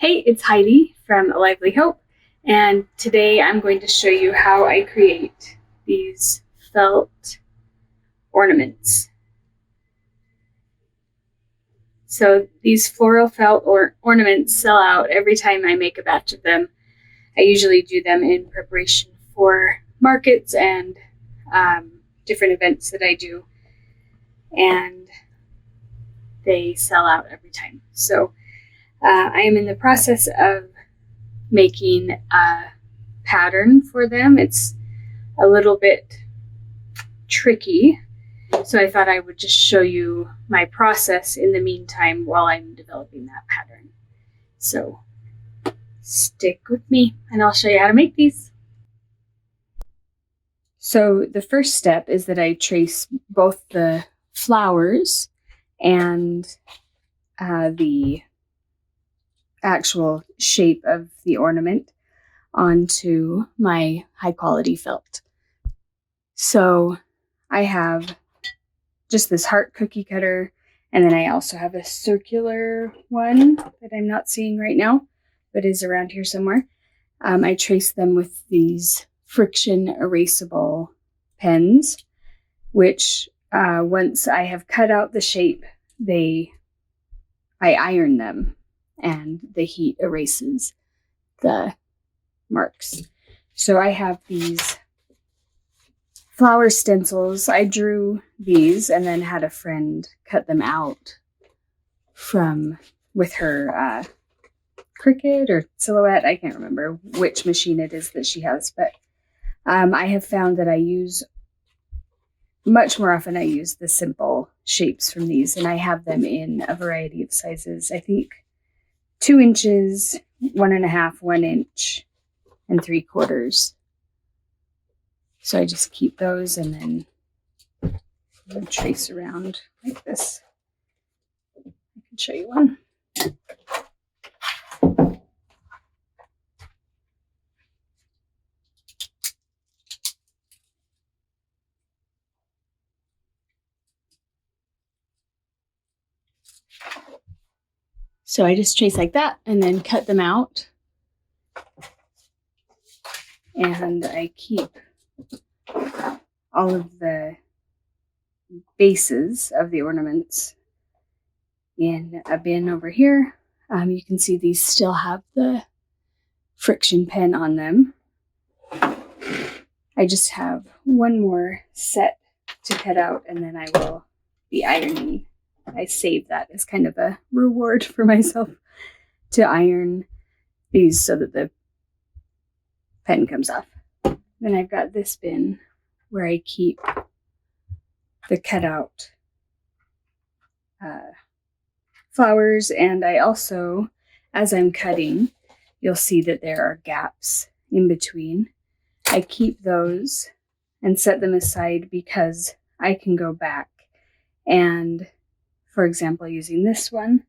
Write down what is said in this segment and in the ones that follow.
Hey, it's Heidi from A Lively Hope, and today I'm going to show you how I create these felt ornaments. So these floral felt ornaments sell out every time I make a batch of them. I usually do them in preparation for markets and different events that I do, and they sell out every time. So I am in the process of making a pattern for them. It's a little bit tricky, so I thought I would just show you my process in the meantime while I'm developing that pattern. So stick with me and I'll show you how to make these. So the first step is that I trace both the flowers and the actual shape of the ornament onto my high quality felt. So I have just this heart cookie cutter, and then I also have a circular one that I'm not seeing right now, but is around here somewhere. I trace them with these friction erasable pens, which once I have cut out the shape, I iron them, and the heat erases the marks. So I have these flower stencils. I drew these and then had a friend cut them out with her Cricut or Silhouette. I can't remember which machine it is that she has, but I have found that I use the simple shapes from these, and I have them in a variety of sizes. I think 2 inches, 1.5, 1 inch, and 3/4. So I just keep those and then trace around like this. I can show you one. So I just trace like that and then cut them out. And I keep all of the bases of the ornaments in a bin over here. You can see these still have the friction pen on them. I just have one more set to cut out, and then I will be ironing. I save that as kind of a reward for myself to iron these so that the pen comes off. Then I've got this bin where I keep the cutout flowers, and I also, as I'm cutting, you'll see that there are gaps in between. I keep those and set them aside because I can go back and, for example, using this one,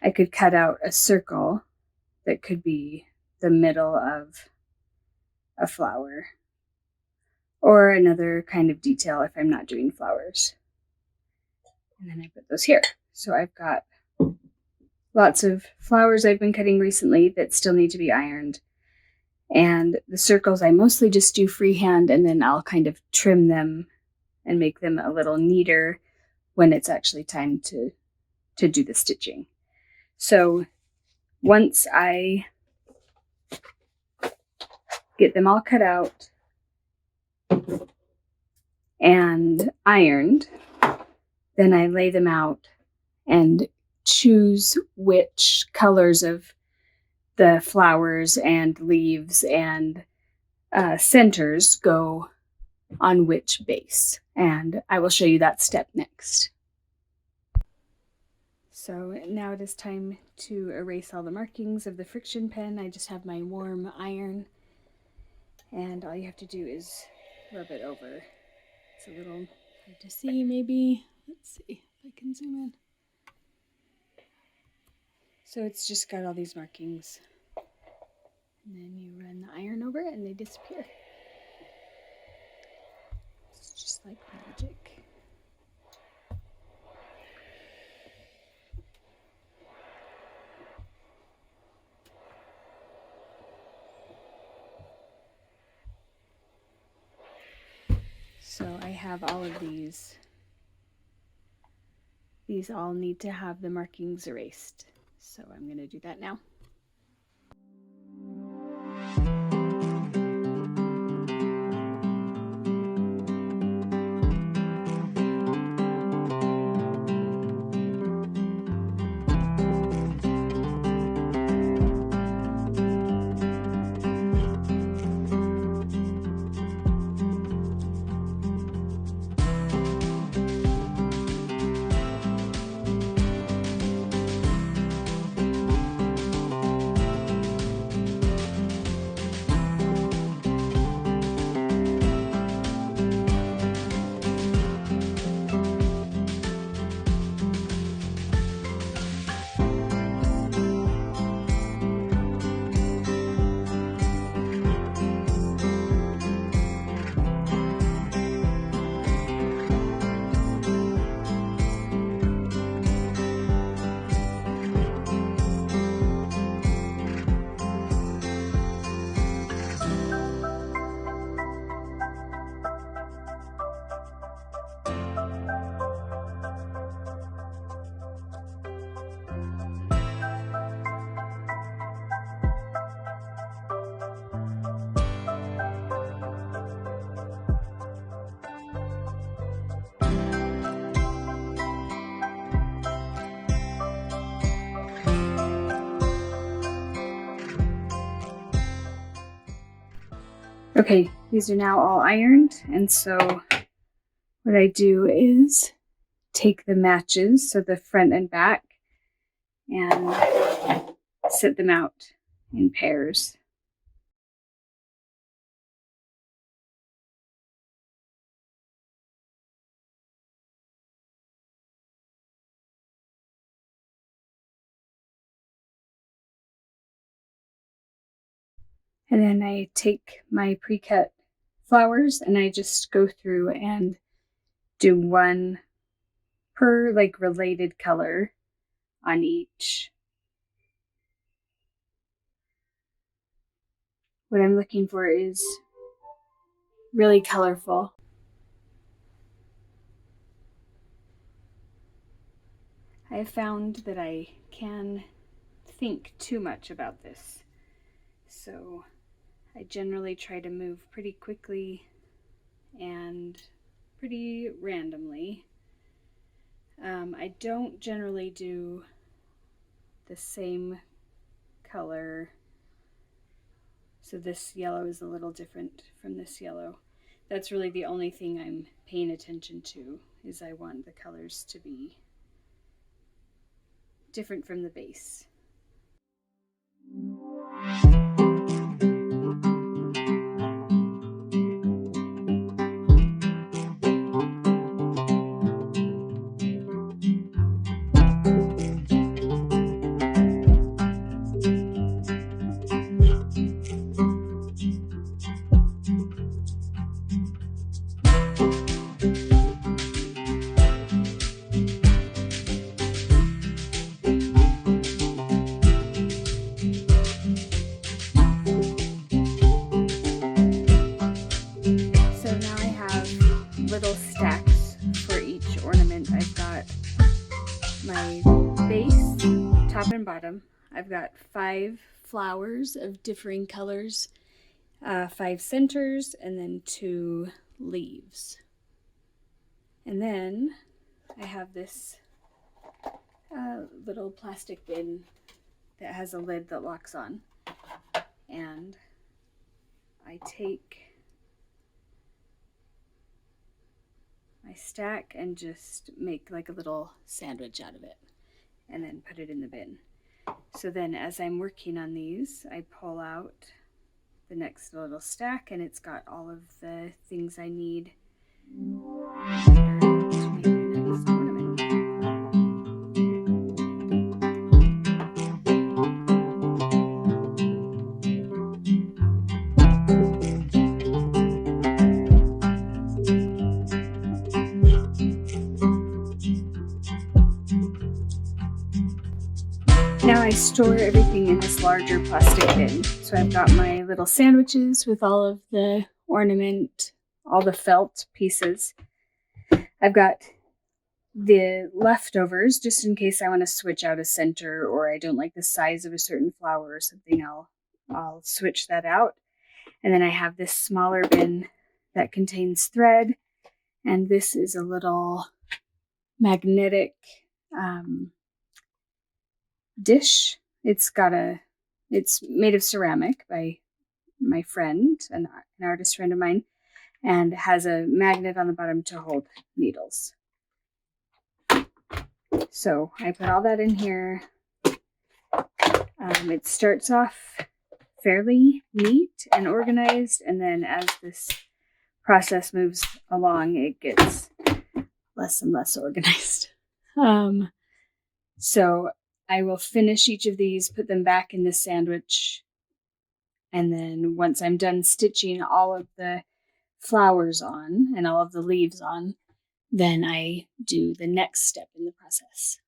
I could cut out a circle that could be the middle of a flower or another kind of detail if I'm not doing flowers. And then I put those here. So I've got lots of flowers I've been cutting recently that still need to be ironed. And the circles I mostly just do freehand, and then I'll kind of trim them and make them a little neater when it's actually time to do the stitching. So once I get them all cut out and ironed, then I lay them out and choose which colors of the flowers and leaves and centers go on which base. And I will show you that step next. So now it is time to erase all the markings of the friction pen. I just have my warm iron, and all you have to do is rub it over. It's a little hard to see maybe. Let's see if I can zoom in. So it's just got all these markings. And then you run the iron over it and they disappear. It's just like magic. have all of these all need to have the markings erased. So I'm going to do that now. Okay, these are now all ironed, and so what I do is take the matches, so the front and back, and set them out in pairs. And then I take my pre-cut flowers and I just go through and do one per like related color on each. What I'm looking for is really colorful. I have found that I can think too much about this, so I generally try to move pretty quickly and pretty randomly. I don't generally do the same color, so this yellow is a little different from this yellow. That's really the only thing I'm paying attention to, is I want the colors to be different from the base. Little stacks for each ornament. I've got my base, top and bottom. I've got 5 flowers of differing colors, 5 centers, and then 2 leaves. And then I have this little plastic bin that has a lid that locks on. And I take my stack and just make like a little sandwich out of it and then put it in the bin. So then as I'm working on these, I pull out the next little stack and it's got all of the things I need to make the next ornament. Now I store everything in this larger plastic bin. So I've got my little sandwiches with all of the ornament, all the felt pieces. I've got the leftovers just in case I want to switch out a center or I don't like the size of a certain flower or something. I'll switch that out. And then I have this smaller bin that contains thread, and this is a little magnetic dish. It's made of ceramic by my friend, an artist friend of mine, and has a magnet on the bottom to hold needles. So I put all that in here. It starts off fairly neat and organized, and then as this process moves along, it gets less and less organized. So I will finish each of these, put them back in the sandwich, and then once I'm done stitching all of the flowers on and all of the leaves on, then I do the next step in the process.